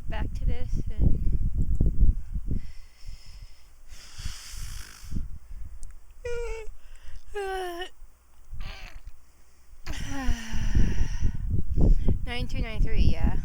back to this and 9293, yeah.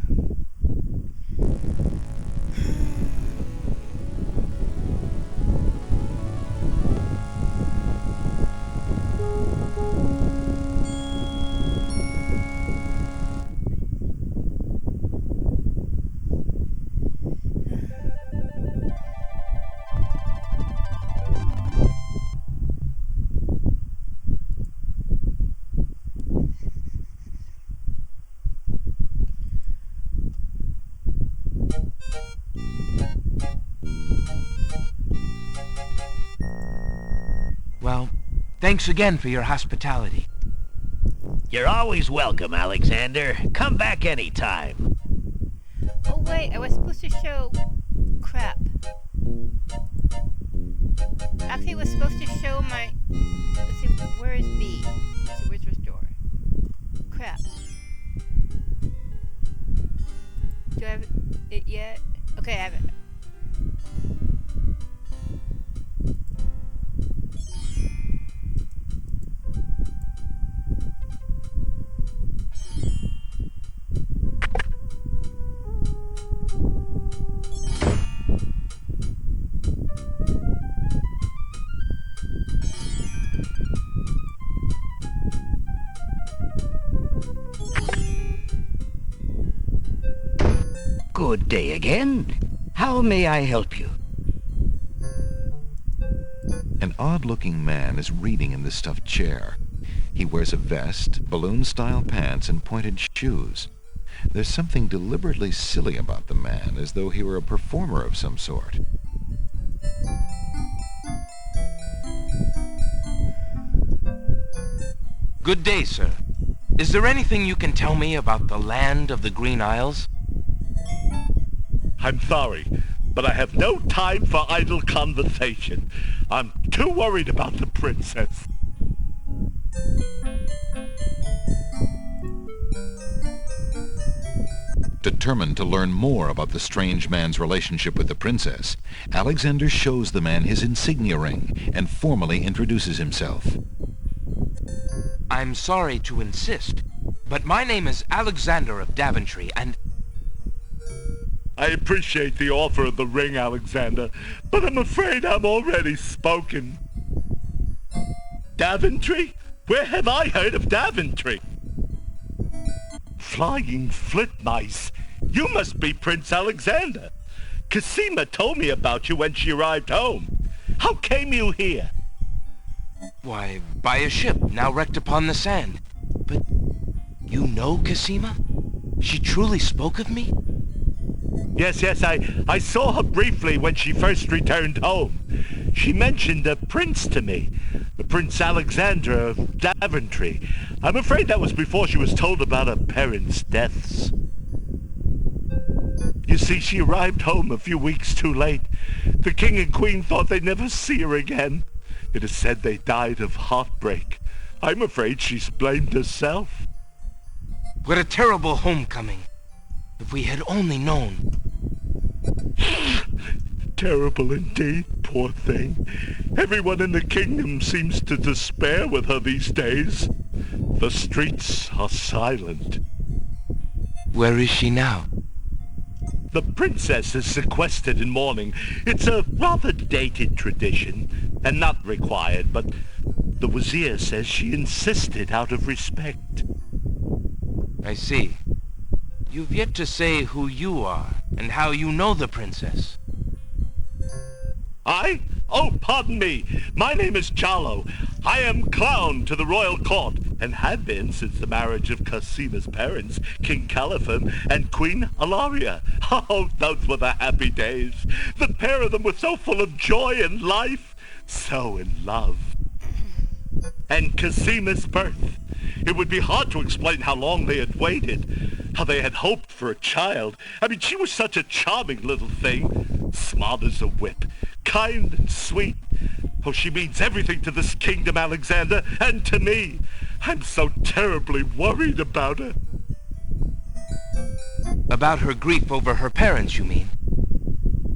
Well, thanks again for your hospitality. You're always welcome, Alexander. Come back anytime. Oh wait, I was supposed to show... crap. Actually, I was supposed to show my... Let's see, where is B? Let's see, where's restore? Crap. Do I have it yet? Okay, I have it. Good day again. How may I help you? An odd-looking man is reading in the stuffed chair. He wears a vest, balloon-style pants, and pointed shoes. There's something deliberately silly about the man, as though he were a performer of some sort. Good day, sir. Is there anything you can tell me about the land of the Green Isles? I'm sorry, but I have no time for idle conversation. I'm too worried about the princess. Determined to learn more about the strange man's relationship with the princess, Alexander shows the man his insignia ring and formally introduces himself. I'm sorry to insist, but my name is Alexander of Daventry, and... I appreciate the offer of the ring, Alexander, but I'm afraid I'm already spoken. Daventry? Where have I heard of Daventry? Flying flit mice. You must be Prince Alexander. Cosima told me about you when she arrived home. How came you here? Why, by a ship now wrecked upon the sand. But you know Cosima? She truly spoke of me? Yes, I saw her briefly when she first returned home. She mentioned a prince to me, the Prince Alexander of Daventry. I'm afraid that was before she was told about her parents' deaths. You see, she arrived home a few weeks too late. The king and queen thought they'd never see her again. It is said they died of heartbreak. I'm afraid she's blamed herself. What a terrible homecoming. If we had only known. Terrible indeed, poor thing. Everyone in the kingdom seems to despair with her these days. The streets are silent. Where is she now? The princess is sequestered in mourning. It's a rather dated tradition, and not required, but the Wazir says she insisted out of respect. I see. You've yet to say who you are, and how you know the princess. I? Oh, pardon me. My name is Charlo. I am clown to the royal court, and have been since the marriage of Cosima's parents, King Caliphon and Queen Alaria. Oh, those were the happy days. The pair of them were so full of joy and life, so in love. And Cosima's birth. It would be hard to explain how long they had waited, how they had hoped for a child. I mean, she was such a charming little thing, smart as a whip, kind and sweet. Oh, she means everything to this kingdom, Alexander, and to me. I'm so terribly worried about her. About her grief over her parents, you mean?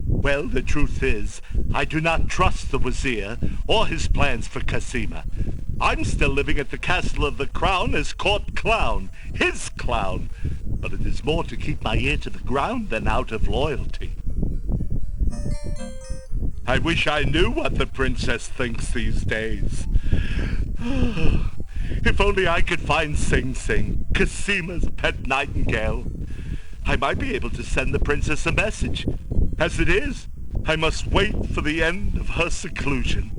Well, the truth is, I do not trust the Wazir or his plans for Cassima. I'm still living at the Castle of the Crown as court clown, his clown. But it is more to keep my ear to the ground than out of loyalty. I wish I knew what the princess thinks these days. If only I could find Sing Sing, Cassima's pet nightingale. I might be able to send the princess a message. As it is, I must wait for the end of her seclusion.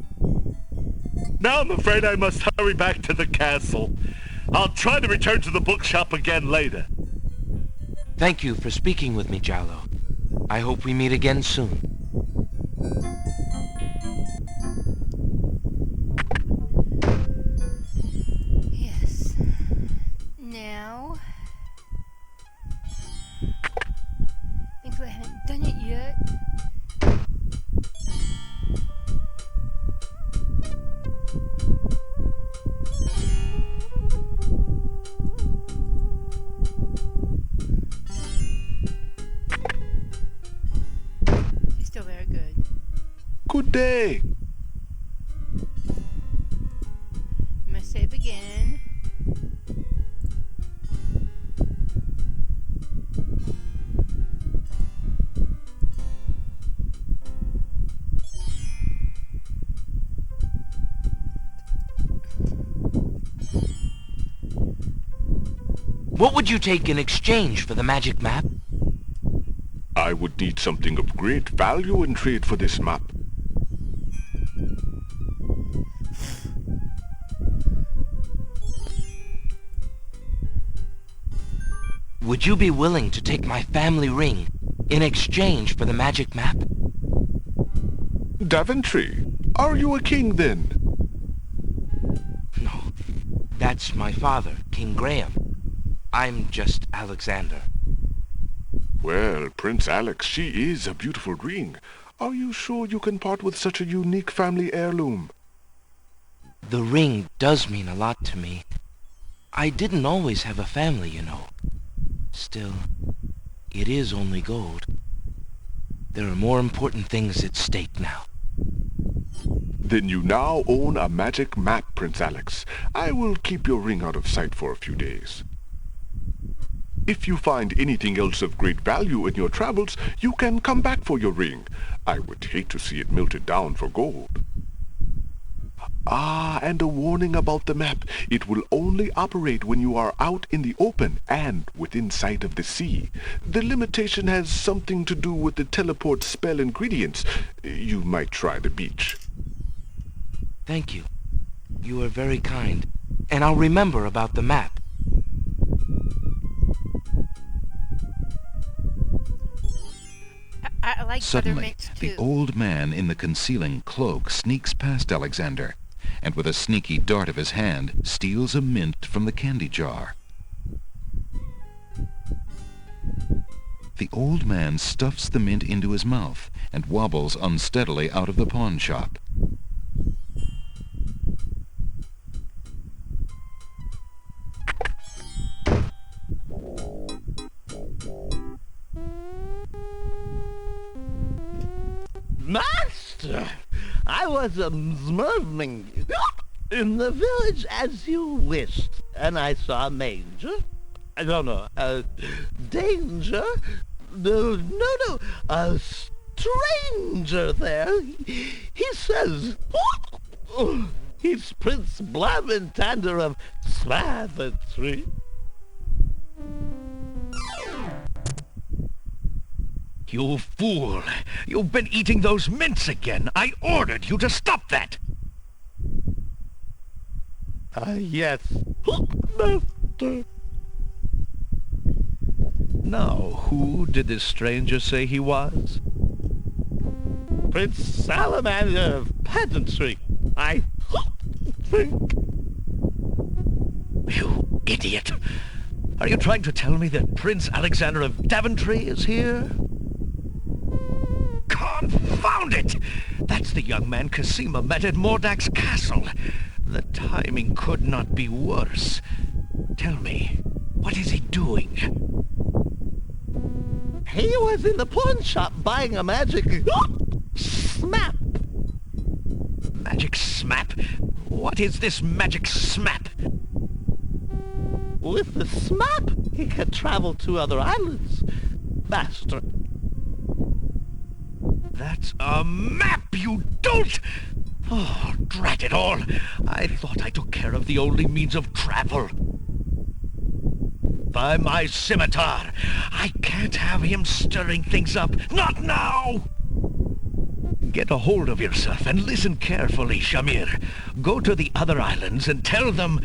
Now I'm afraid I must hurry back to the castle. I'll try to return to the bookshop again later. Thank you for speaking with me, Giallo. I hope we meet again soon. Yes. Now... Thankfully I haven't done it yet. She's still very good. Good day. I'm gonna save again. What would you take in exchange for the magic map? I would need something of great value in trade for this map. Would you be willing to take my family ring in exchange for the magic map? Daventry, are you a king then? No, that's my father, King Graham. I'm just Alexander. Well, Prince Alex, she is a beautiful ring. Are you sure you can part with such a unique family heirloom? The ring does mean a lot to me. I didn't always have a family, you know. Still, it is only gold. There are more important things at stake now. Then you now own a magic map, Prince Alex. I will keep your ring out of sight for a few days. If you find anything else of great value in your travels, you can come back for your ring. I would hate to see it melted down for gold. Ah, and a warning about the map. It will only operate when you are out in the open and within sight of the sea. The limitation has something to do with the teleport spell ingredients. You might try the beach. Thank you. You are very kind. And I'll remember about the map. I like Suddenly, buttermix the too. old man in the concealing cloak sneaks past Alexander, and with a sneaky dart of his hand, steals a mint from the candy jar. The old man stuffs the mint into his mouth and wobbles unsteadily out of the pawn shop. Master, I was observing in the village as you wished, and I saw a manger. I don't know, danger? No, a stranger there. He says, he's Prince Blamentander of Slaventry. You fool! You've been eating those mints again! I ordered you to stop that! Yes, master. Now, who did this stranger say he was? Prince Salamander of Pedantry, I think. You idiot! Are you trying to tell me that Prince Alexander of Daventry is here? Confound it! That's the young man Cassima met at Mordak's castle. The timing could not be worse. Tell me, what is he doing? He was in the pawn shop buying a magic smap. Magic smap? What is this magic smap? With the smap, he can travel to other islands faster. That's a map, you dolt! Oh, drat it all! I thought I took care of the only means of travel. By my scimitar! I can't have him stirring things up. Not now! Get a hold of yourself and listen carefully, Shamir. Go to the other islands and tell them...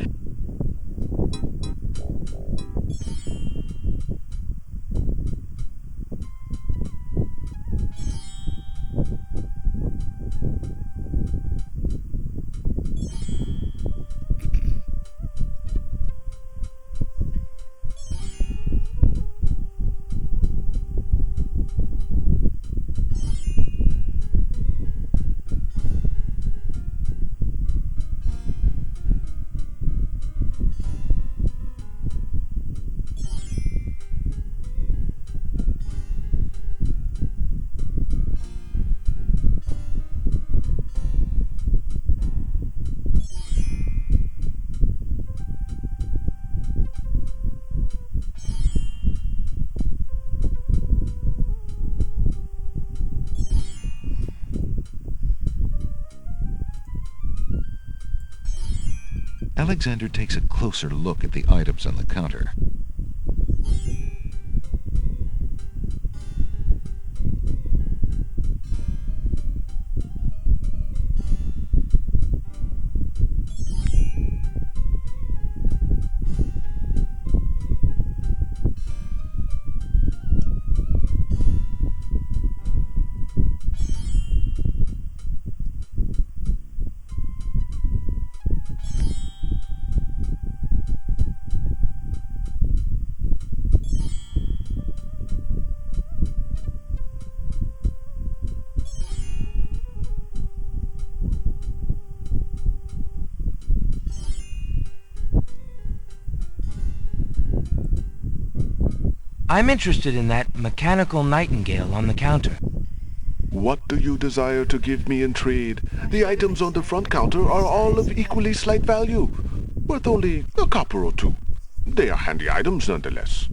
Alexander takes a closer look at the items on the counter. I'm interested in that mechanical nightingale on the counter. What do you desire to give me in trade? The items on the front counter are all of equally slight value, worth only a copper or two. They are handy items nonetheless.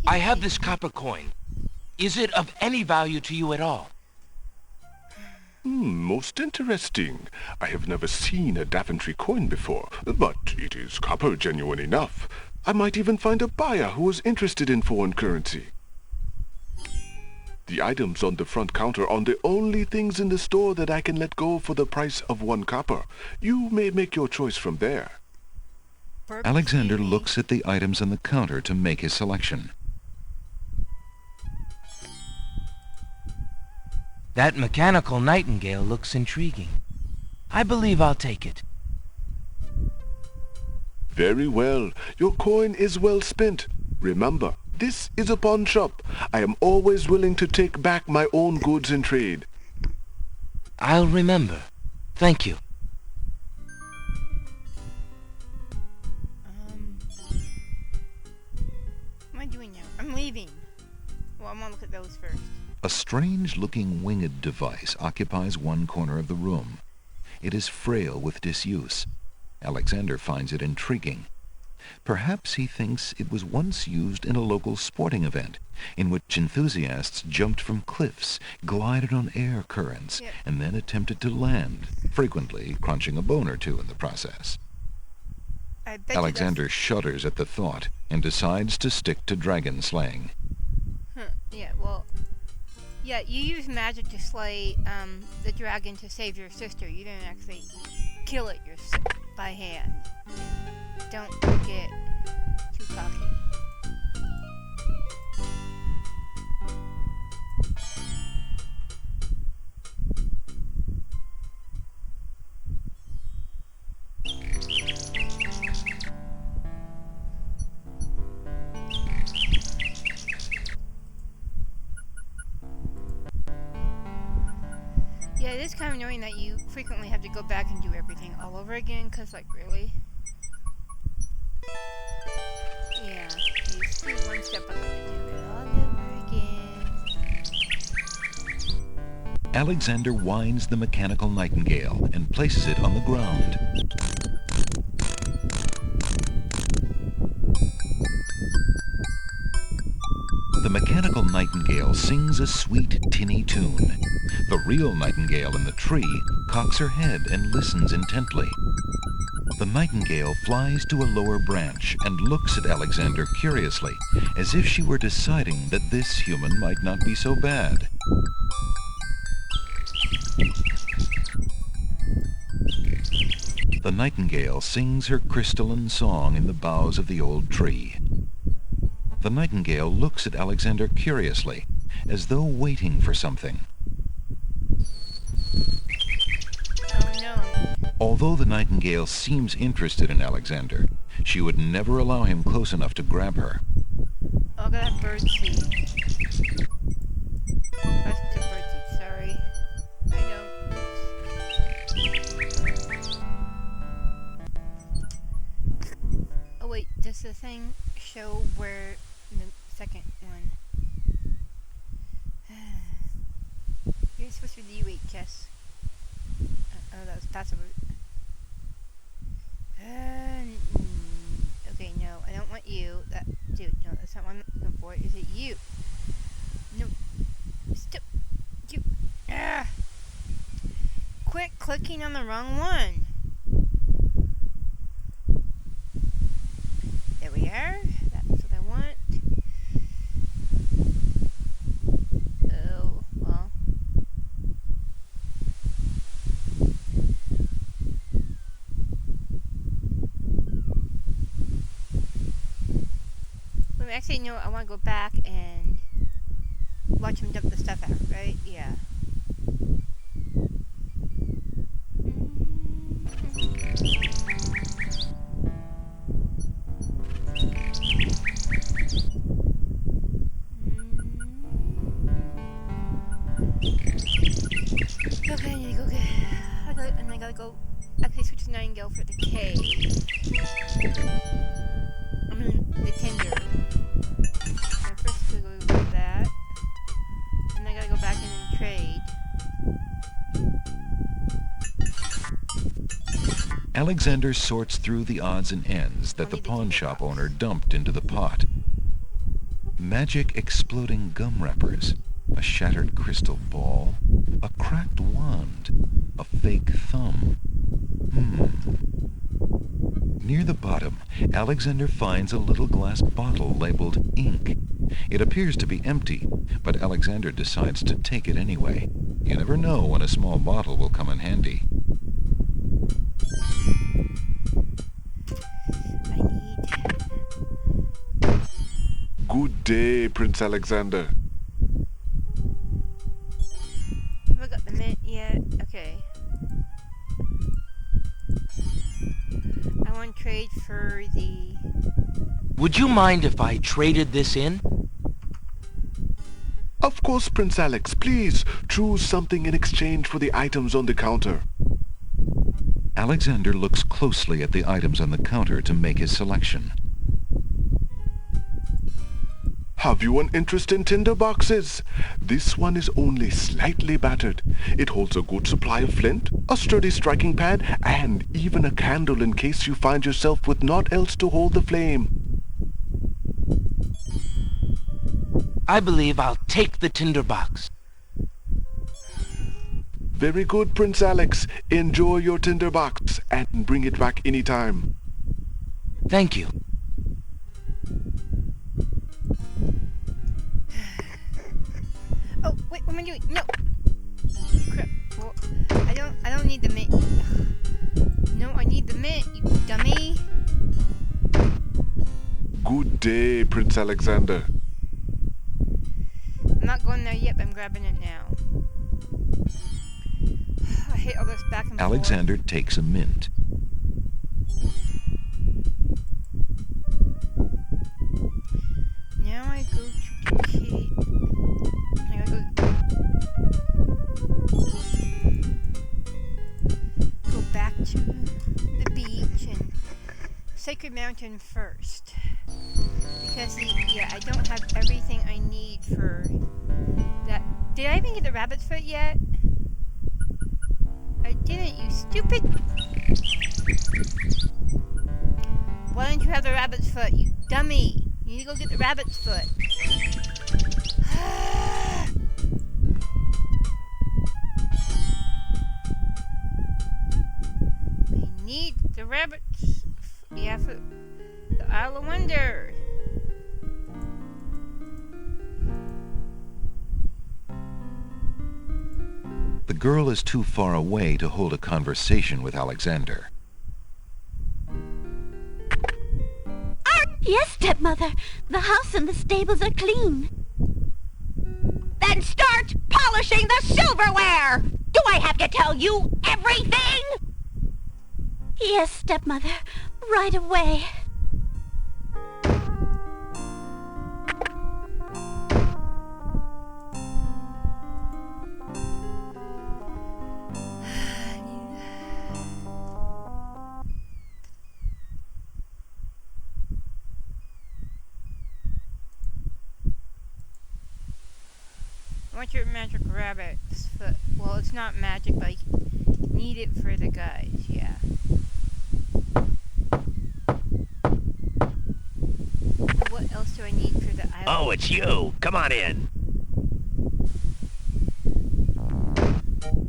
I have this copper coin. Is it of any value to you at all? Most interesting. I have never seen a Daventry coin before, but it is copper genuine enough. I might even find a buyer who is interested in foreign currency. The items on the front counter are the only things in the store that I can let go for the price of 1 copper. You may make your choice from there. Alexander looks at the items on the counter to make his selection. That mechanical nightingale looks intriguing. I believe I'll take it. Very well. Your coin is well spent. Remember, this is a pawn shop. I am always willing to take back my own goods in trade. I'll remember. Thank you. What am I doing now? I'm leaving. Well, I'm gonna look at those first. A strange-looking winged device occupies one corner of the room. It is frail with disuse. Alexander finds it intriguing. Perhaps he thinks it was once used in a local sporting event, in which enthusiasts jumped from cliffs, glided on air currents, and then attempted to land, frequently crunching a bone or two in the process. I bet Alexander shudders at the thought and decides to stick to dragon slaying. Yeah, well... Yeah, you use magic to slay the dragon to save your sister. You didn't actually kill it yourself by hand. Don't get too cocky. Yeah, it is kind of annoying that you frequently have to go back and do everything all over again, because, like, really? Yeah, you screw one step up and do it all over again. Alexander winds the mechanical nightingale and places it on the ground. The mechanical nightingale sings a sweet, tinny tune. The real nightingale in the tree cocks her head and listens intently. The nightingale flies to a lower branch and looks at Alexander curiously, as if she were deciding that this human might not be so bad. The nightingale sings her crystalline song in the boughs of the old tree. The nightingale looks at Alexander curiously, as though waiting for something. Oh no. Although the nightingale seems interested in Alexander, she would never allow him close enough to grab her. Oh, look at that bird seed. That's a bird seed, sorry. I know. Oh wait, does the thing show where the second one? You're supposed to be the UHS. Oh, that was passive. Okay, no, I don't want you. Dude, no, that's not what I'm looking for. Is it you? No. Stop. You. Ah. Quit clicking on the wrong one. There we are. That's what I want. Oh, well. Wait, actually, no, I want to go back and watch him dump the stuff out, right? Yeah. Okay, I need to go get. I gotta go. Actually, switch to Nightingale for the K. I mean, the Tinder. And first, we go do that. And I gotta go back in and trade. Alexander sorts through the odds and ends that the pawn shop owner dumped into the pot. Magic exploding gum wrappers, a shattered crystal ball, a cracked wand, a fake thumb. Near the bottom, Alexander finds a little glass bottle labeled ink. It appears to be empty, but Alexander decides to take it anyway. You never know when a small bottle will come in handy. I need. Good day, Prince Alexander. Have I got the mint yet? Okay. I want to trade for the. Would you mind if I traded this in? Of course, Prince Alex. Please choose something in exchange for the items on the counter. Alexander looks closely at the items on the counter to make his selection. Have you an interest in tinder boxes? This one is only slightly battered. It holds a good supply of flint, a sturdy striking pad, and even a candle in case you find yourself with naught else to hold the flame. I believe I'll take the tinderbox. Very good, Prince Alex. Enjoy your tinderbox and bring it back anytime. Thank you. Oh wait, what am I doing? No. Crap. Well, I don't need the mint. No, I need the mint, you dummy. Good day, Prince Alexander. I'm not going there yet, but I'm grabbing it now. I hate all this back and forth. Alexander takes a mint. Now I go to the key. I gotta go. Secret Mountain first. Because, yeah, I don't have everything I need for that. Did I even get the rabbit's foot yet? I didn't, you stupid... Why don't you have the rabbit's foot, you dummy? You need to go get the rabbit's foot. I need the rabbit's... Yeah, for the Isle of Wonder. The girl is too far away to hold a conversation with Alexander. Yes, stepmother. The house and the stables are clean. Then start polishing the silverware! Do I have to tell you everything? Yes, stepmother. Right away. What's your magic rabbit's foot? Well, it's not magic, but I need it for the guys, yeah. What else do I need for the island? Oh, it's you. Come on in.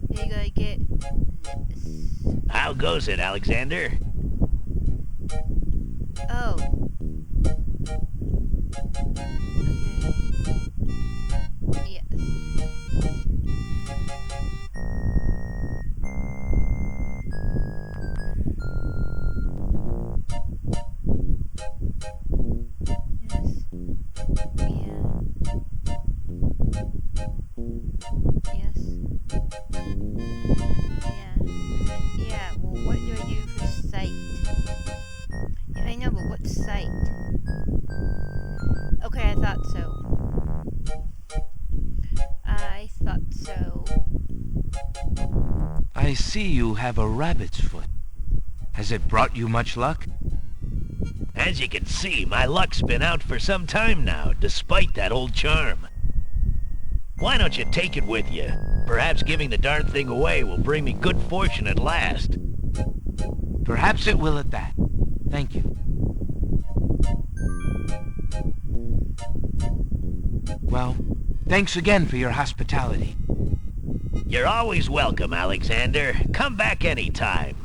You gotta get this. How goes it, Alexander? Oh. Okay. Yes. Yes. Yeah. Yes. Yeah. Well, what do I do for sight? Yeah, I know, but what sight? Okay, I thought so. I thought so. I see you have a rabbit's foot. Has it brought you much luck? As you can see, my luck's been out for some time now, despite that old charm. Why don't you take it with you? Perhaps giving the darn thing away will bring me good fortune at last. Perhaps it will at that. Thank you. Well, thanks again for your hospitality. You're always welcome, Alexander. Come back anytime.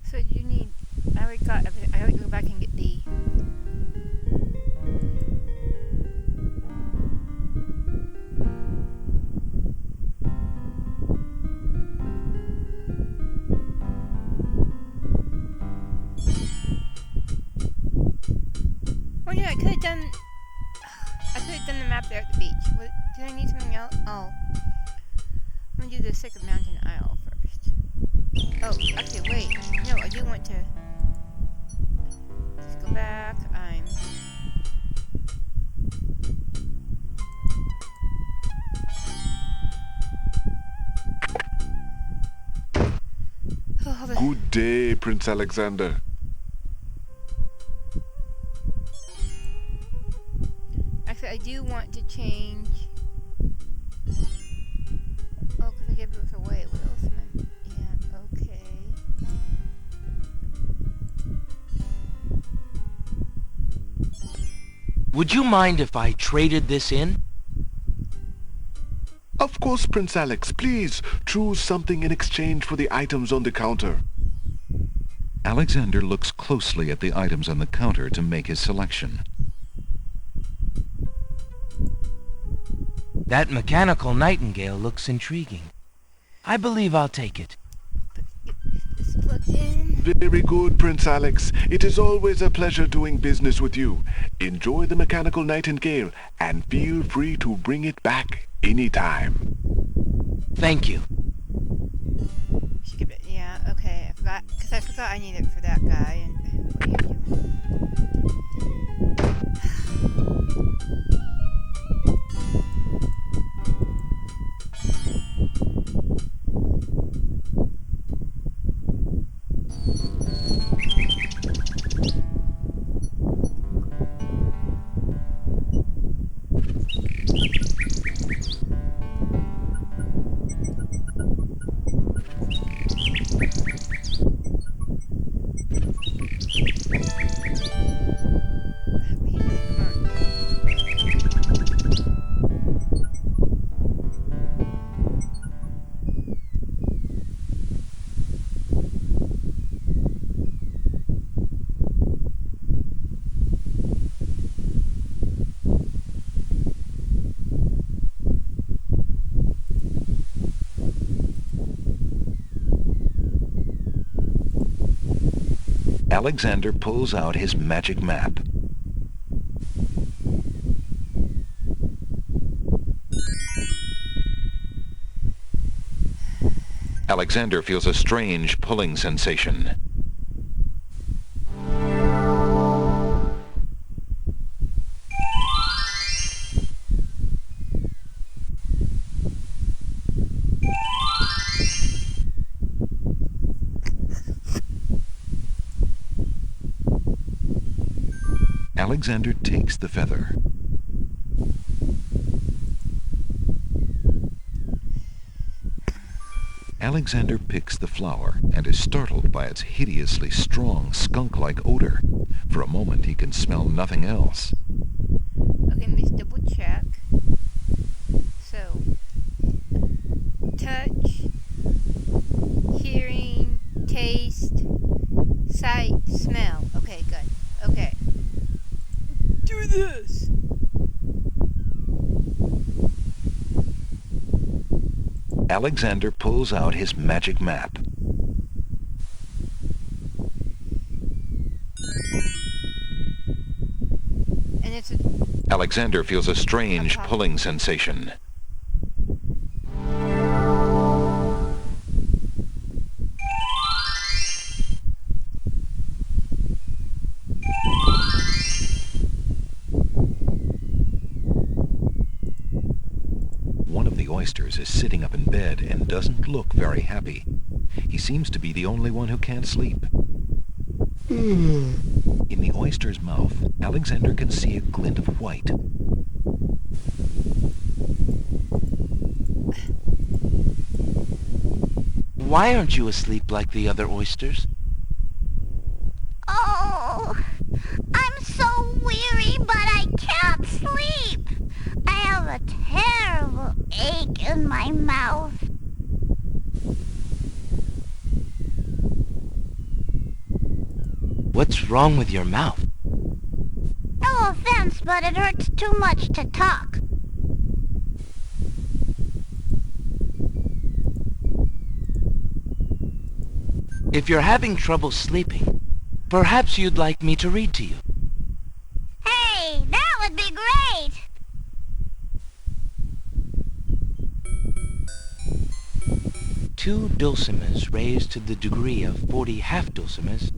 So you need... I already got everything. I already go back and get the... Well, yeah, I could have done... I could have done the map there at the beach. What, did I need something else? Oh. I'm gonna do the Secret Mountain Isle first. Oh, actually, wait. No, I do want to... Let's go back. I'm... Oh, Good day, Prince Alexander. actually, I do want to change... Oh, because I gave this away. What else am I... Yeah, okay. Would you mind if I traded this in? Of course, Prince Alex. Please choose something in exchange for the items on the counter. Alexander looks closely at the items on the counter to make his selection. That mechanical nightingale looks intriguing. I believe I'll take it. This plugged in. Very good, Prince Alex. It is always a pleasure doing business with you. Enjoy the mechanical nightingale and feel free to bring it back anytime. Thank you. Should give it... Yeah, okay. I forgot. because I forgot I need it for that guy. And what are you doing? What are you doing? Come on. Alexander pulls out his magic map. Alexander feels a strange pulling sensation. Alexander takes the feather. Alexander picks the flower and is startled by its hideously strong skunk-like odor. For a moment he can smell nothing else. Okay, let's double check. So, touch, hearing, taste, sight, smell. Okay, good. Okay. Do this! Alexander pulls out his magic map. And it's a... Alexander feels a strange pulling sensation. One of the oysters is sitting up in bed and doesn't look very happy. He seems to be the only one who can't sleep. In the oyster's mouth, Alexander can see a glint of white. Why aren't you asleep like the other oysters? Oh, I'm so weary, but I can't sleep. I have a terrible ache in my mouth. What's wrong with your mouth? No offense, but it hurts too much to talk. If you're having trouble sleeping, perhaps you'd like me to read to you. Hey, that would be great! Two dulcimers raised to the degree of 40 half-dulcimers,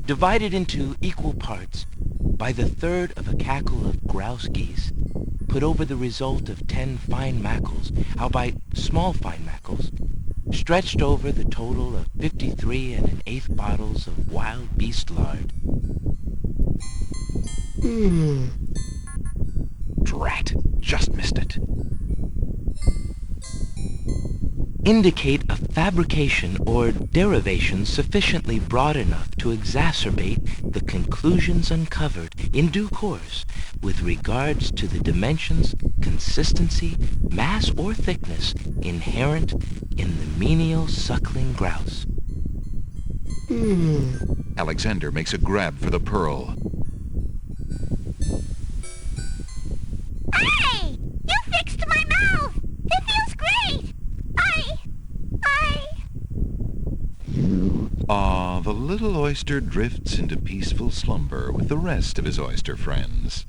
divided into equal parts by the third of a cackle of grouse geese, put over the result of 10 fine mackles, albeit small fine mackles, stretched over the total of 53 1/8 bottles of wild beast lard. Drat, just missed it. Indicate a fabrication or derivation sufficiently broad enough to exacerbate the conclusions uncovered in due course with regards to the dimensions, consistency, mass, or thickness inherent in the menial suckling grouse. Alexander makes a grab for the pearl. Hey! You fixed my mouth! It feels great! The little oyster drifts into peaceful slumber with the rest of his oyster friends.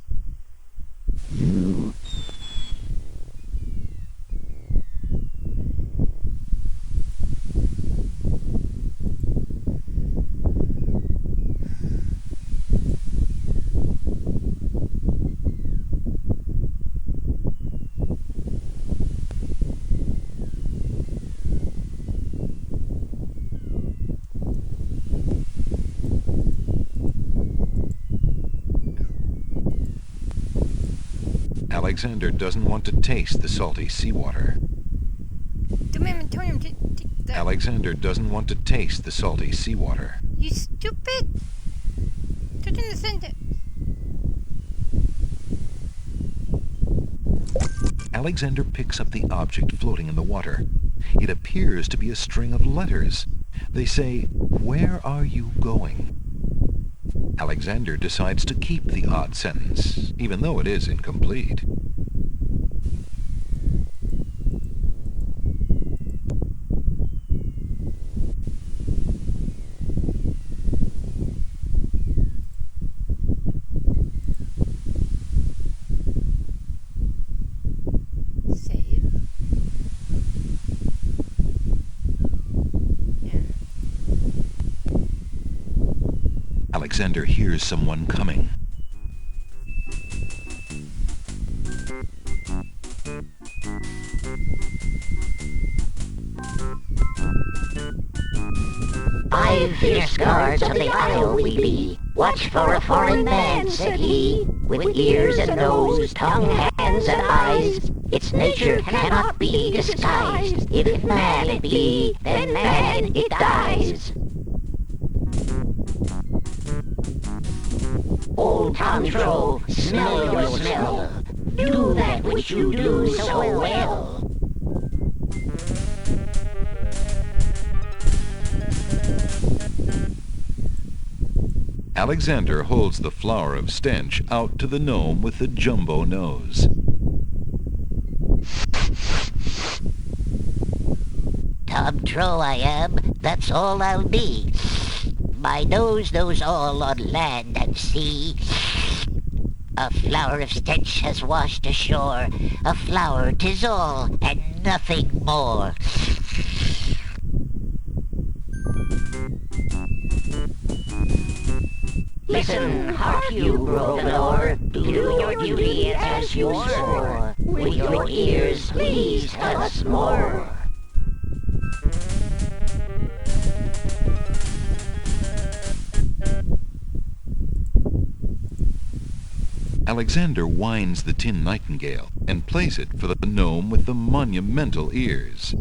Alexander doesn't want to taste the salty seawater. Alexander doesn't want to taste the salty seawater. You stupid! Put in the sentence. Alexander picks up the object floating in the water. It appears to be a string of letters. They say, "Where are you going?" Alexander decides to keep the odd sentence, even though it is incomplete. Save. Yeah. Alexander hears someone coming. "5 fierce guards of the isle we be. Watch for a foreign man," said he, "with ears and nose, tongue, hands, and eyes. Its nature cannot be disguised. If man it be, then man it dies." "Old Tom Troll, smell your smell. Do that which you do so well." Alexander holds the flower of stench out to the gnome with the jumbo nose. "Tom Troll I am, that's all I'll be. My nose knows all on land and sea. A flower of stench has washed ashore. A flower 'tis all, and nothing more." "Listen, hark you, Grovelor, do your duty as you swore. With your ears, please tell us more." Alexander winds the tin nightingale and plays it for the gnome with the monumental ears.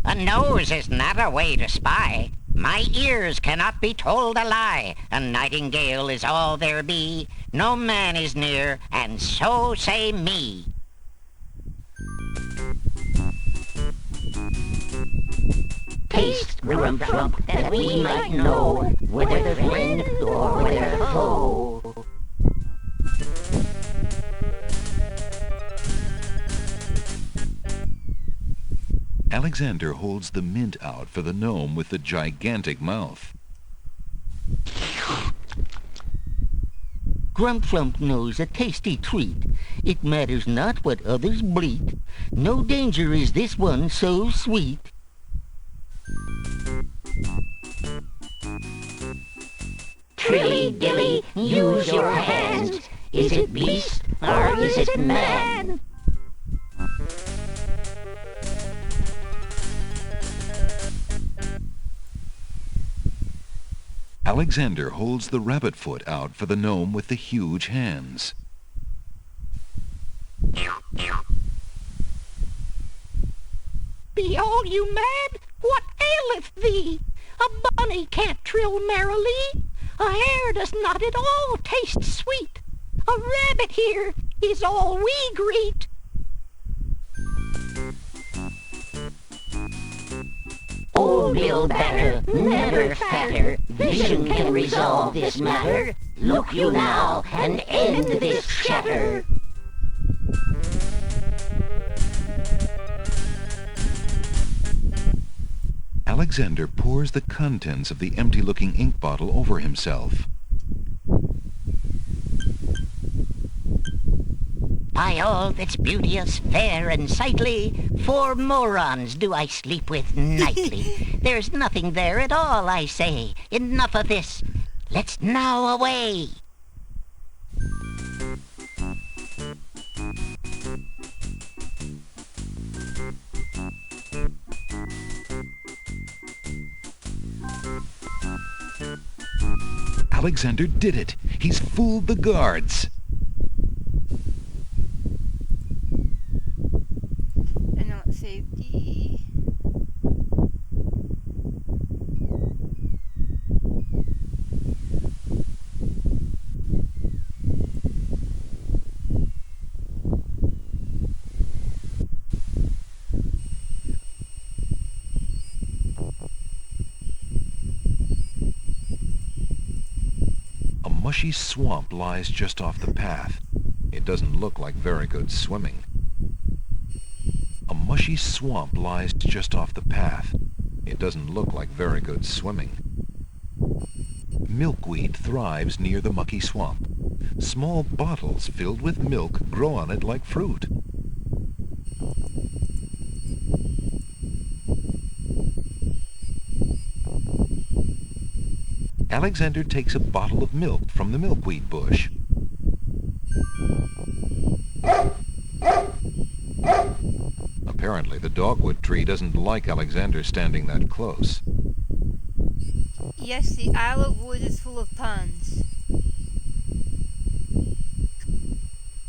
"A nose is not a way to spy. My ears cannot be told a lie. A nightingale is all there be. No man is near, and so say me." "Taste, Grump, that we might know whether friend or whether foe." Alexander holds the mint out for the gnome with the gigantic mouth. Grump knows a tasty treat. It matters not what others bleat. No danger is this one so sweet. "Trilly dilly, use your hands. Is it beast or is it man?" Alexander holds the rabbit foot out for the gnome with the huge hands. "Be all you mad? What aileth thee? A bunny can't trill merrily. A hare does not at all taste sweet. A rabbit here is all we greet." "Old Bill Batter, never fatter. Vision can resolve this matter. Look you now and end this chatter." Alexander pours the contents of the empty-looking ink bottle over himself. By all that's beauteous, fair, and sightly, 4 morons do I sleep with nightly. There's nothing there at all, I say. Enough of this. Let's now away. Alexander did it. He's fooled the guards. And now let's save the... A mushy swamp lies just off the path. It doesn't look like very good swimming. A mushy swamp lies just off the path. It doesn't look like very good swimming. Milkweed thrives near the mucky swamp. Small bottles filled with milk grow on it like fruit. Alexander takes a bottle of milk from the milkweed bush. Apparently, the dogwood tree doesn't like Alexander standing that close. Yes, the Isle of Wood is full of puns.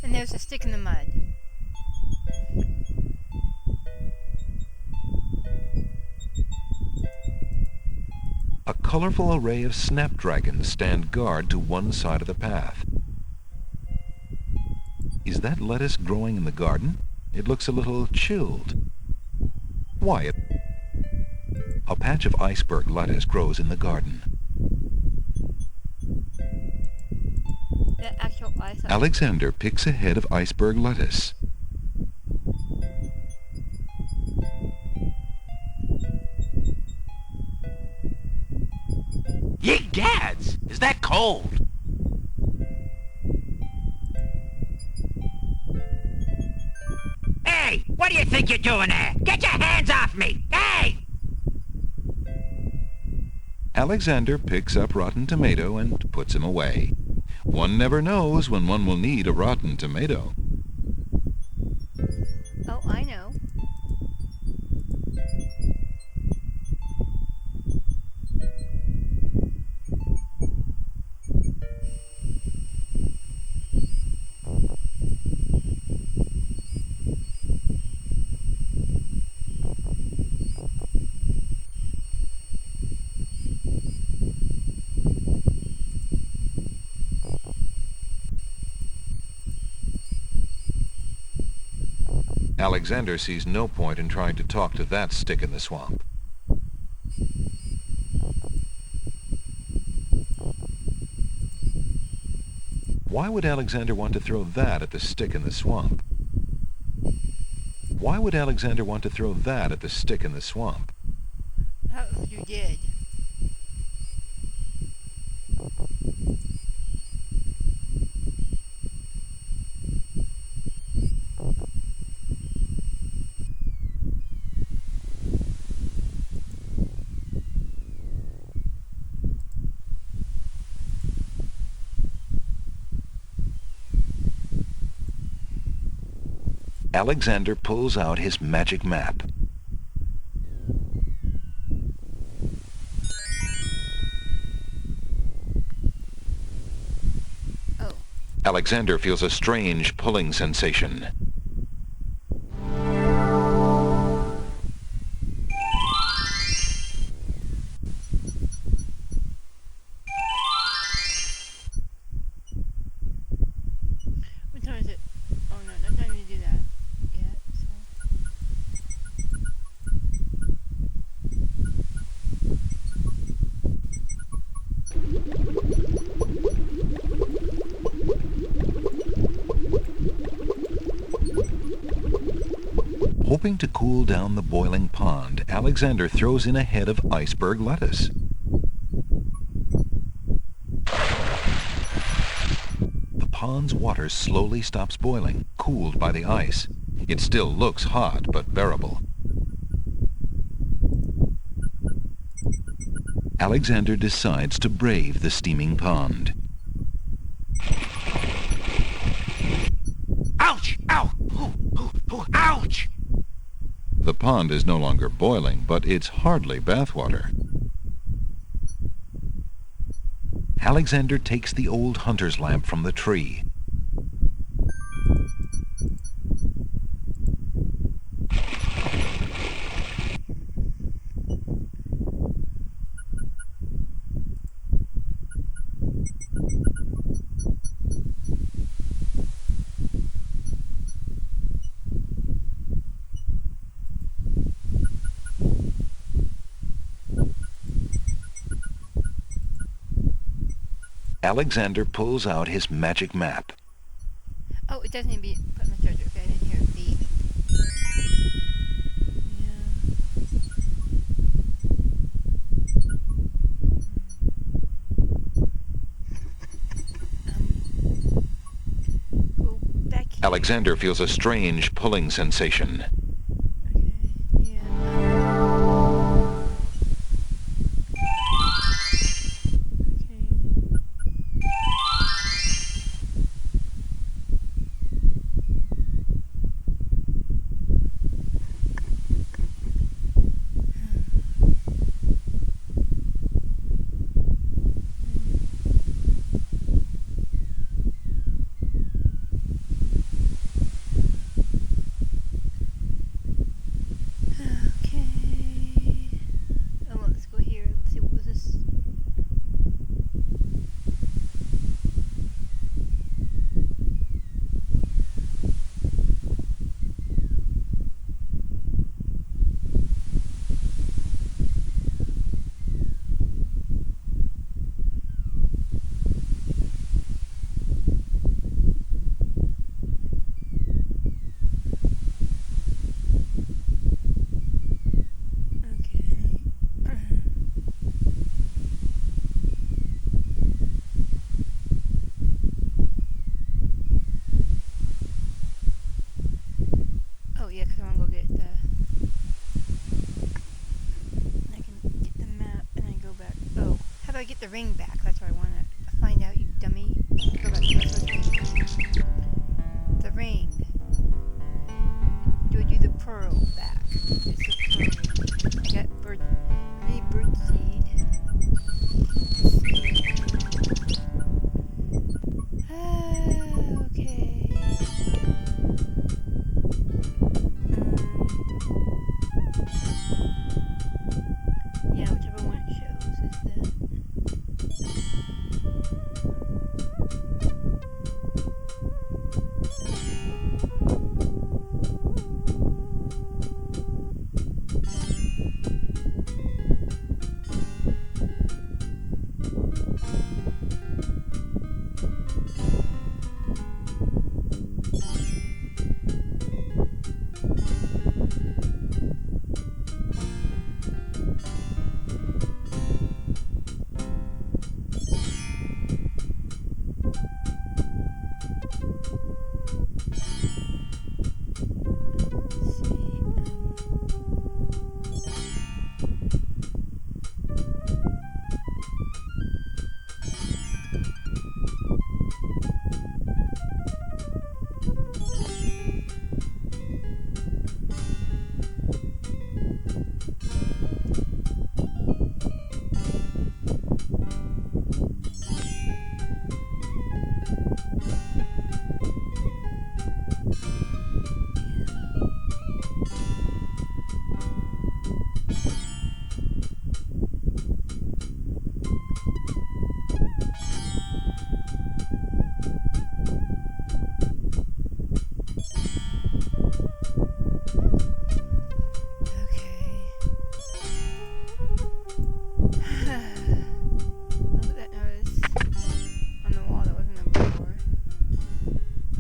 And there's a stick in the mud. A colorful array of snapdragons stand guard to one side of the path. Is that lettuce growing in the garden? It looks a little chilled. Why? A patch of iceberg lettuce grows in the garden. The actual ice. Alexander picks a head of iceberg lettuce. Ye gads! Is that cold? Hey, what do you think you're doing there? Get your hands off me! Hey! Alexander picks up Rotten Tomato and puts him away. One never knows when one will need a rotten tomato. Oh, I know. Alexander sees no point in trying to talk to that stick in the swamp. Why would Alexander want to throw that at the stick in the swamp? Why would Alexander want to throw that at the stick in the swamp? That was what you did. Alexander pulls out his magic map. Oh. Alexander feels a strange pulling sensation. What time is it? Oh no, not time to do that yet. So. Hoping to cool down the boiling pond, Alexander throws in a head of iceberg lettuce. The pond's water slowly stops boiling, cooled by the ice. It still looks hot, but bearable. Alexander decides to brave the steaming pond. Ouch! Ow! Ooh, ooh, ooh, ouch! The pond is no longer boiling, but it's hardly bathwater. Alexander takes the old hunter's lamp from the tree. Alexander pulls out his magic map. Oh, it doesn't need to be put in the charger. Okay, I didn't hear it beep. Go back here. Alexander feels a strange pulling sensation. Okay, yeah. Okay. Oh, well, let's go here. Let's see, what was this? Okay. Oh yeah, 'cause I want to go get the. I can get the map and then go back. Oh, how do I get the ring back? That's what I want to find out, you dummy. Go back to the ring. Do I do the pearl back? It's the pearl. Get bird. Need bird seed. Okay. Yeah, whichever one it shows is the.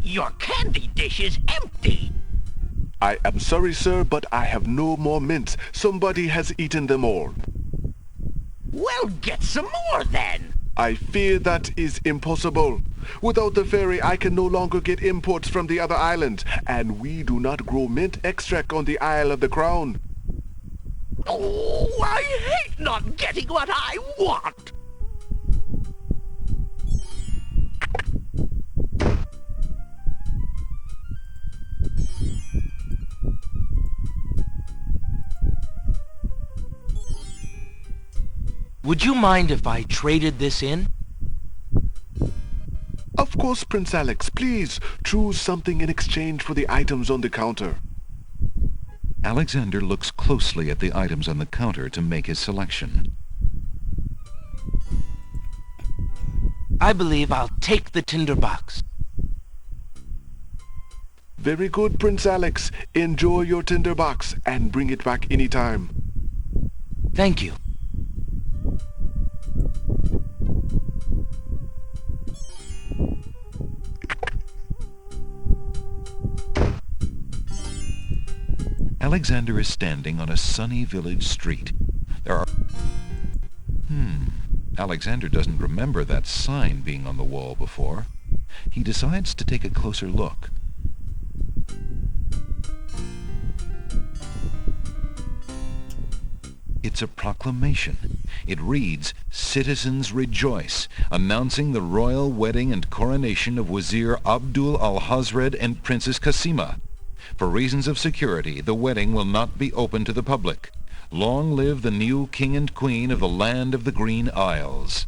Your candy dish is empty. I am sorry, sir, but I have no more mints. Somebody has eaten them all. Well, get some more then. I fear that is impossible. Without the ferry, I can no longer get imports from the other islands, and we do not grow mint extract on the Isle of the Crown. Oh, I hate not getting what I want. Would you mind if I traded this in? Of course, Prince Alex. Please, choose something in exchange for the items on the counter. Alexander looks closely at the items on the counter to make his selection. I believe I'll take the tinderbox. Very good, Prince Alex. Enjoy your tinderbox and bring it back anytime. Thank you. Alexander is standing on a sunny village street. There are... Alexander doesn't remember that sign being on the wall before. He decides to take a closer look. It's a proclamation. It reads, "Citizens rejoice," announcing the royal wedding and coronation of Wazir Abdul al-Hazred and Princess Kasima. For reasons of security, the wedding will not be open to the public. Long live the new king and queen of the land of the Green Isles.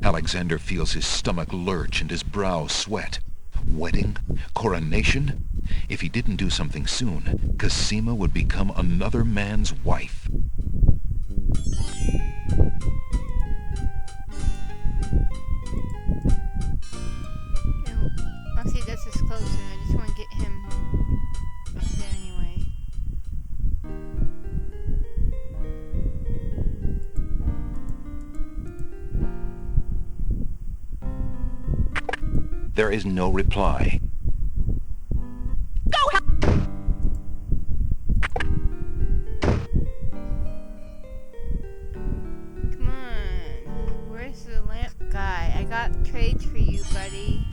Alexander feels his stomach lurch and his brow sweat. Wedding? Coronation? If he didn't do something soon, Kasima would become another man's wife. Actually, that's as close, and I just want to get him up there anyway. There is no reply. Come on. Where's the lamp guy? I got trades for you, buddy.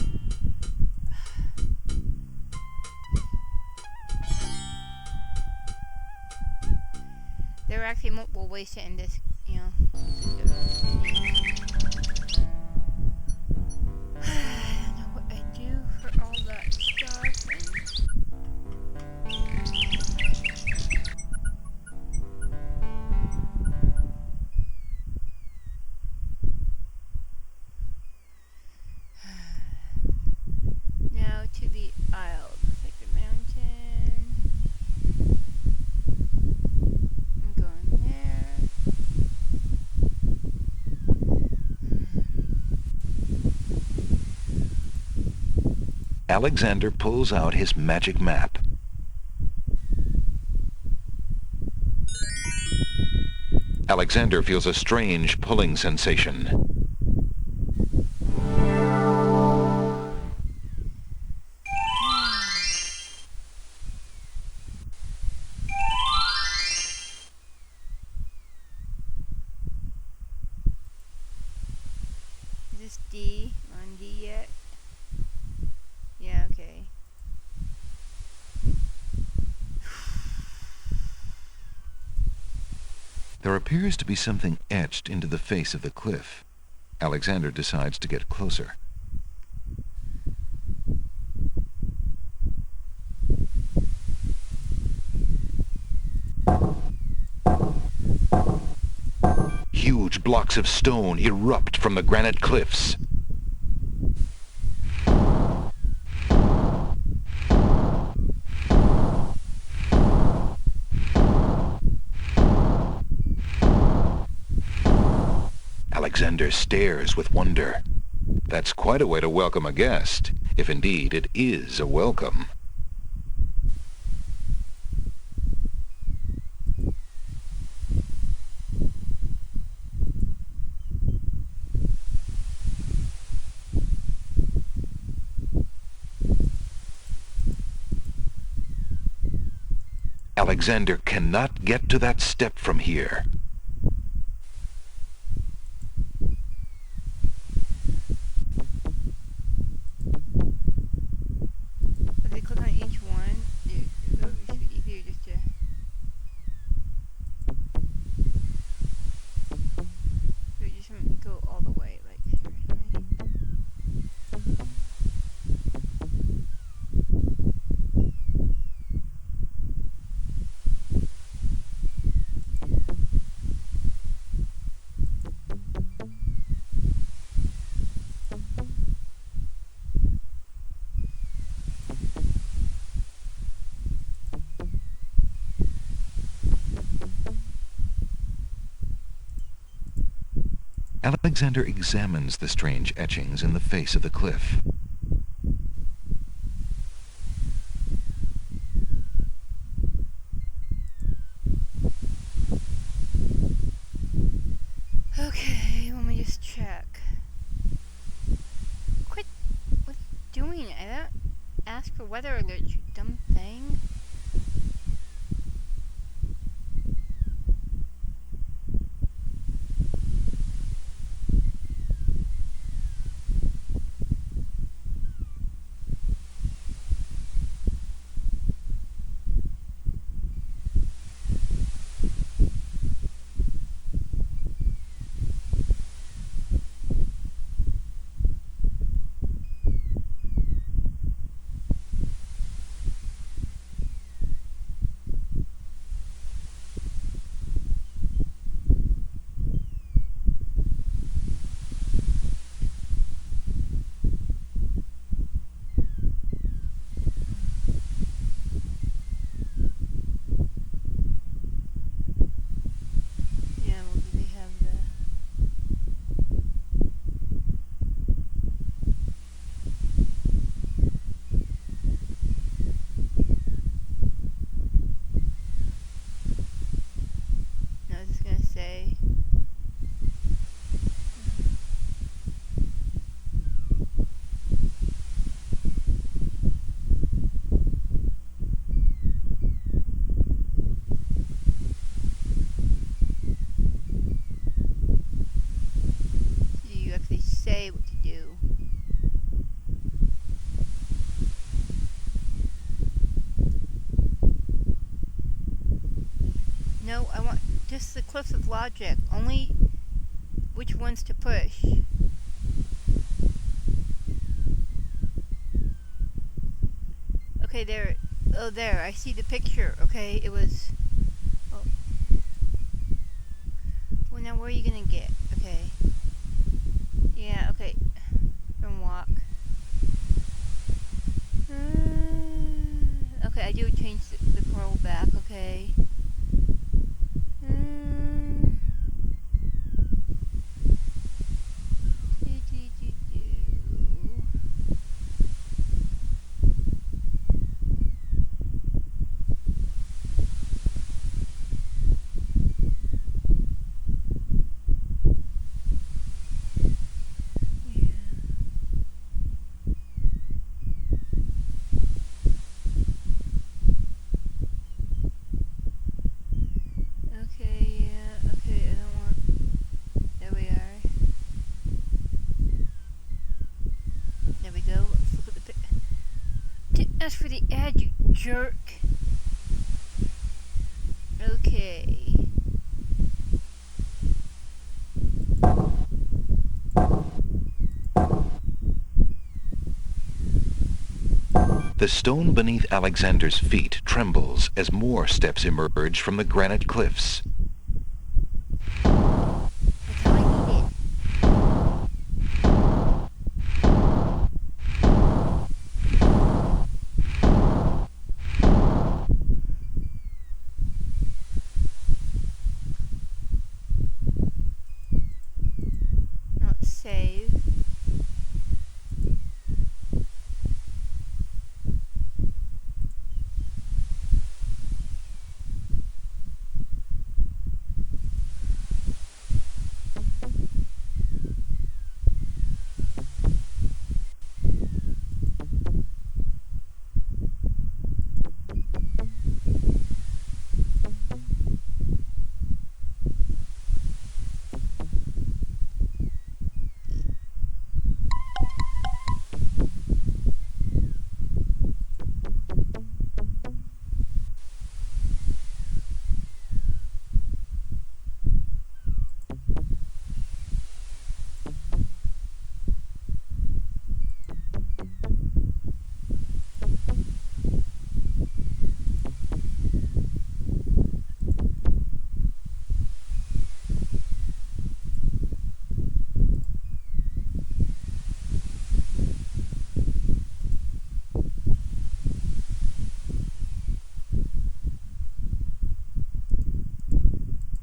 There were actually multiple ways to end this, you know. I don't know what I do for all that stuff. Now to the Isle, like the mountain. I'm going there. Alexander pulls out his magic map. Alexander feels a strange pulling sensation. Is this D? On D yet? Yeah, okay. There appears to be something etched into the face of the cliff. Alexander decides to get closer. Huge blocks of stone erupt from the granite cliffs. Alexander stares with wonder. That's quite a way to welcome a guest, if indeed it is a welcome. Alexander cannot get to that step from here. Alexander examines the strange etchings in the face of the cliff. Okay, let me just check. Quit. What are you doing? I don't ask for weather alerts, you dumb thing. Yeah, well, do they have the... No, I was just gonna say... Do you actually say what to do? No, I want just the cliffs of logic. Only which ones to push. Okay, there. Oh, there. I see the picture. Okay, it was... Oh. Well, now where are you gonna get? Okay. Yeah, okay. From walk. Okay, I do change the pearl back, okay. Okay, yeah, okay, I don't want... There we are. There we go, let's look at the pic... Didn't ask for the ad, you jerk! Okay. The stone beneath Alexander's feet trembles as more steps emerge from the granite cliffs. That's all I needed. Not save.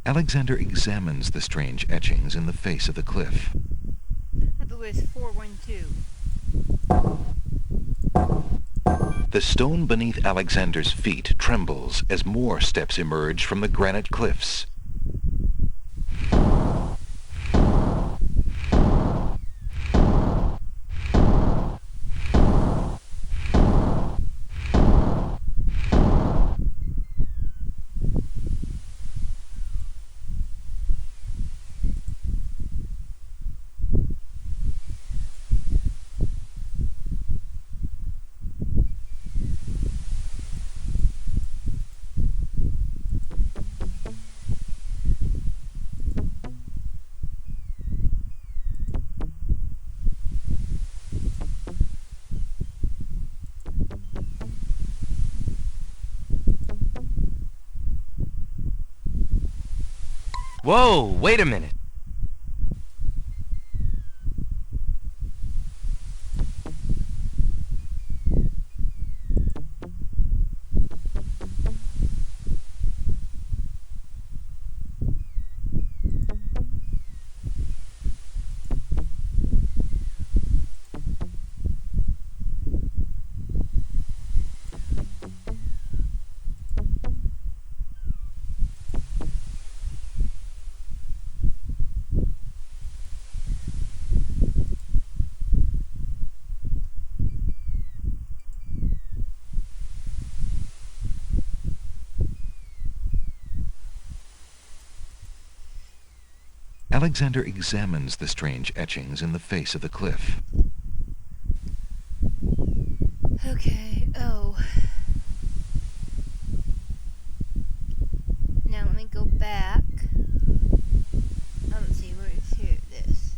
Alexander examines the strange etchings in the face of the cliff. The list 412. The stone beneath Alexander's feet trembles as more steps emerge from the granite cliffs. Whoa, wait a minute. Alexander examines the strange etchings in the face of the cliff. Okay, oh. Now let me go back. Oh, let's see, where is here this?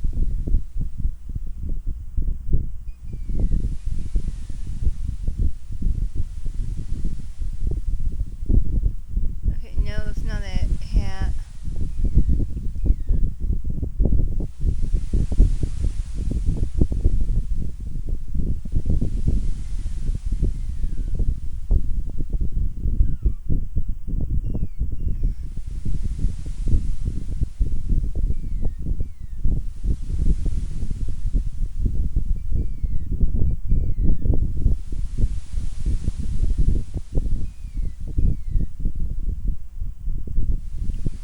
Okay, no, that's not it. Hat.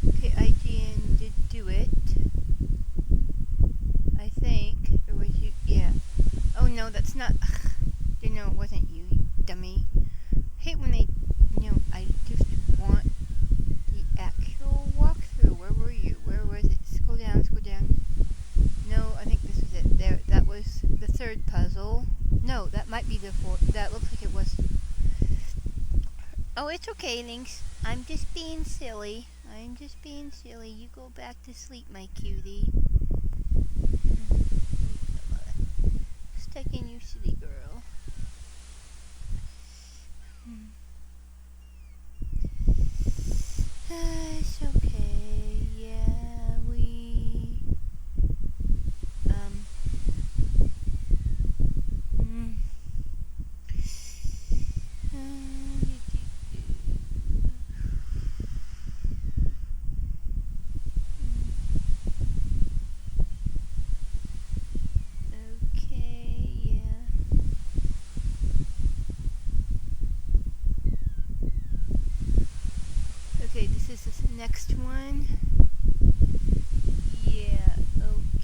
Okay, IGN did do it. I think. Or was you? Yeah. Oh no, that's not. You know, it wasn't you, you dummy. I hate when they. I just want the actual walkthrough. Where were you? Where was it? Scroll down, scroll down. No, I think this was it. There, that was the third puzzle. No, that might be the fourth. That looks like it was. Oh, it's okay, Lynx. I'm just being silly. I'm just being silly. You go back to sleep, my cutie. Stuck in you, silly girl. It's okay. Yeah, we. Okay, yeah. Okay, this is the next one. Yeah,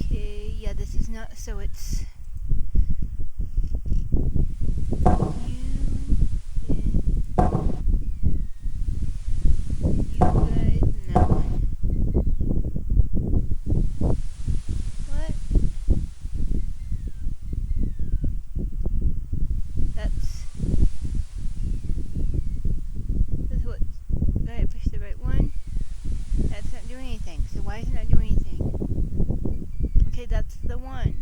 okay. Yeah, this is not, so it's you guys and that one. What? That's what, did I push the right one? That's not doing anything, so why is it not doing anything? Okay, that's the one.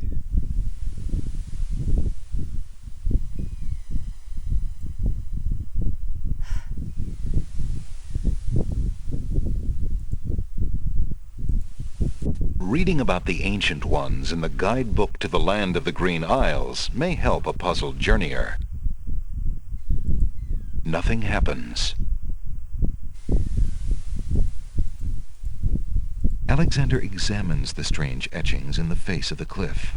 Reading about the Ancient Ones in the guidebook to the Land of the Green Isles may help a puzzled journeyer. Nothing happens. Alexander examines the strange etchings in the face of the cliff.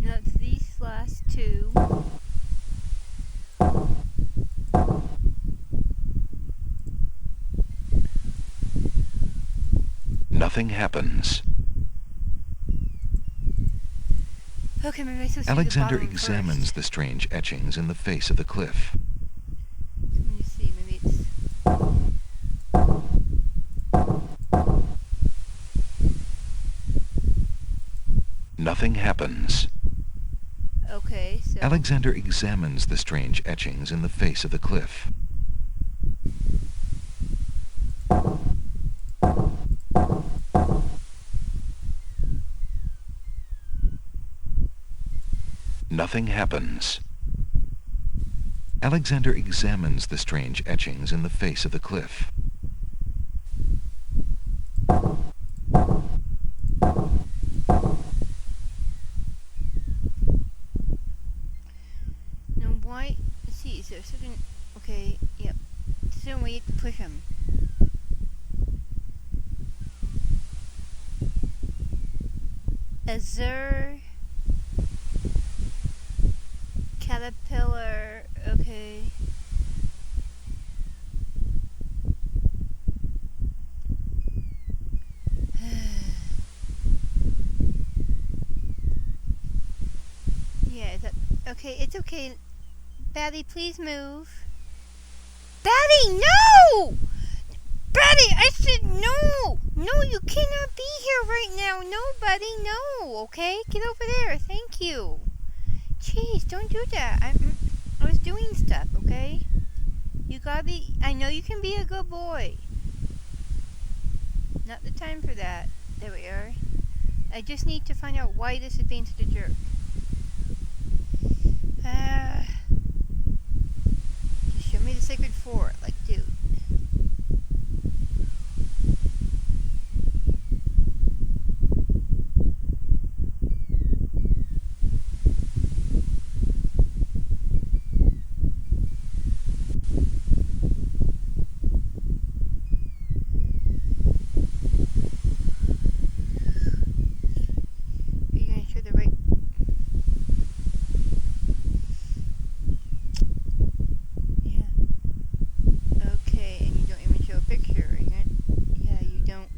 Now it's these last two. Nothing happens. Okay, maybe I should see Alexander the bottom examines first. the strange etchings in the face of the cliff. Let me see, maybe it's... Nothing happens. Okay, so... Alexander examines the strange etchings in the face of the cliff. Nothing happens. Alexander examines the strange etchings in the face of the cliff. Now why... Let's see, is there a certain... Okay, yep. Certain way you have to push them. Azure... Caterpillar... Okay. Yeah, is that... Okay, it's okay. Batty, please move. Batty, no! Batty, I said no! No, you cannot be here right now. No, buddy, no. Okay, get over there. Thank you. Jeez, don't do that. I was doing stuff, okay? You gotta be... I know you can be a good boy. Not the time for that. There we are. I just need to find out why this is being such a jerk. Just show me the sacred four, like, dude. Are you gonna show the right... Yeah. Okay, and you don't even show a picture, are you gonna... Yeah, you don't.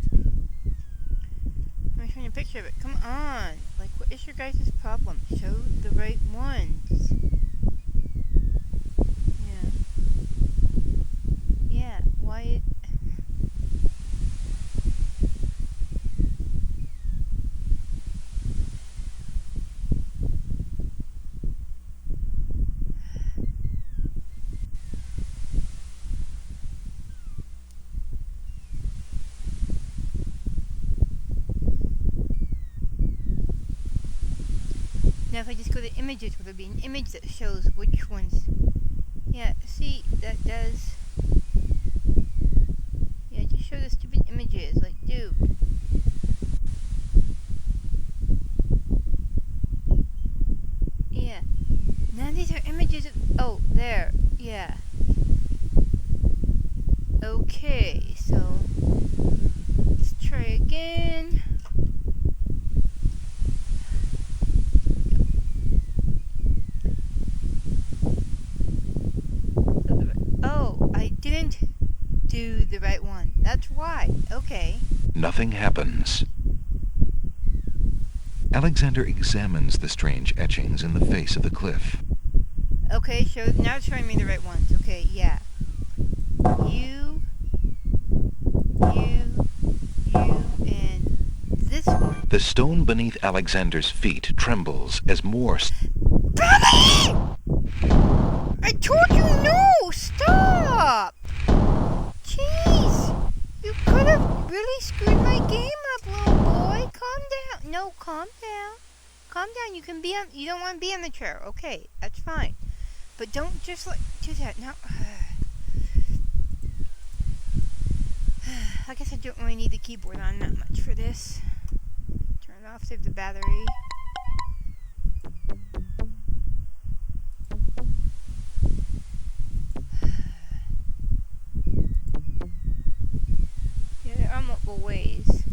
I'm showing a picture of it. Come on! Like, what is your guys' problem? Show the right ones. Yeah. Yeah, why it... Now if I just go to images, will there be an image that shows which ones? Yeah, see, that does... Yeah, just show the stupid images, like, dude. Yeah. None of these are images of... Oh, there. Yeah. Okay, so... Let's try again. Oh, I didn't do the right one. That's why. Okay. Nothing happens. Alexander examines the strange etchings in the face of the cliff. Okay, now it's showing me the right ones. Okay, yeah. You, and this one. The stone beneath Alexander's feet trembles as more... Betty! I told you no! Stop! Jeez! You could have really screwed my game up, little boy. Calm down. No, calm down. Calm down. You can be on... You don't want to be on the chair. Okay, that's fine. But don't just like do that. No. I guess I don't really need the keyboard on that much for this. Turn it off, save the battery. multiple ways.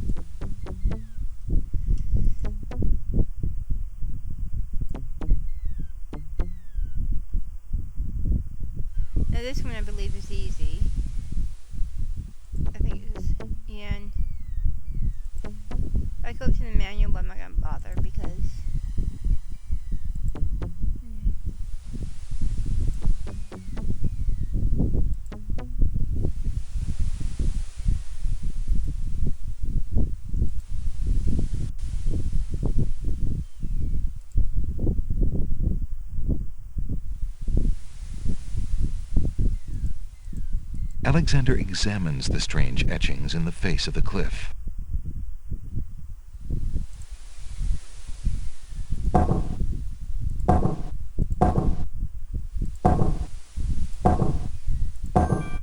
Now this one I believe is easy. I think it is, and I go to the manual, but I'm not gonna bother because. Alexander examines the strange etchings in the face of the cliff.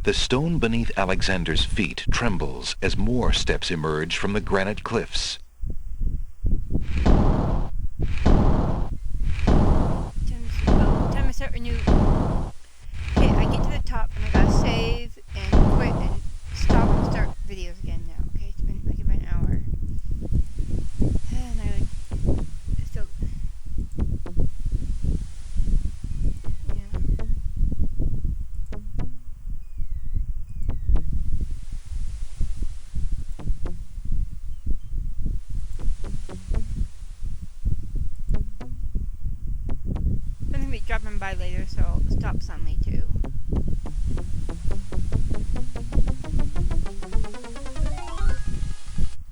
The stone beneath Alexander's feet trembles as more steps emerge from the granite cliffs. Time to start a new. Okay, I get to the top and I gotta save and quit and stop and start videos again now. Okay, it's been like about an hour. And I still. Yeah. I'm gonna be dropping by later, so I'll stop suddenly too.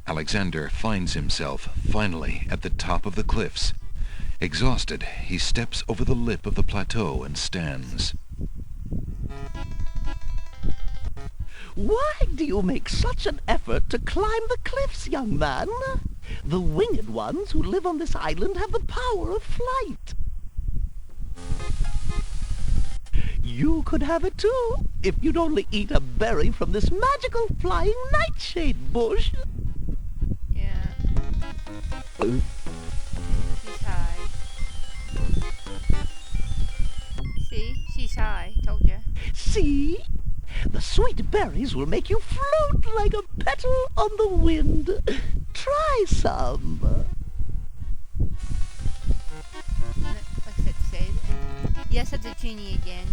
Alexander finds himself finally at the top of the cliffs. Exhausted, he steps over the lip of the plateau and stands. Why do you make such an effort to climb the cliffs, young man? The winged ones who live on this island have the power of flight. You could have it too, if you'd only eat a berry from this magical flying nightshade bush. Yeah. She's high. See? She's high. Told ya. See? The sweet berries will make you float like a petal on the wind. Try some. Like I said, save. Yes, that's a genie again.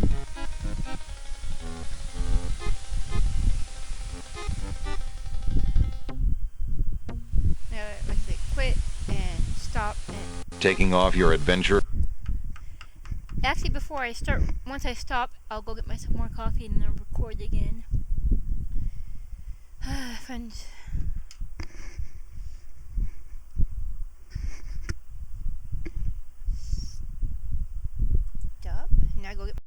Now, like I said, quit and stop and. Taking off your adventure. Actually, before I start, once I stop, I'll go get myself more coffee and then record again. Friends. Stop. Now go get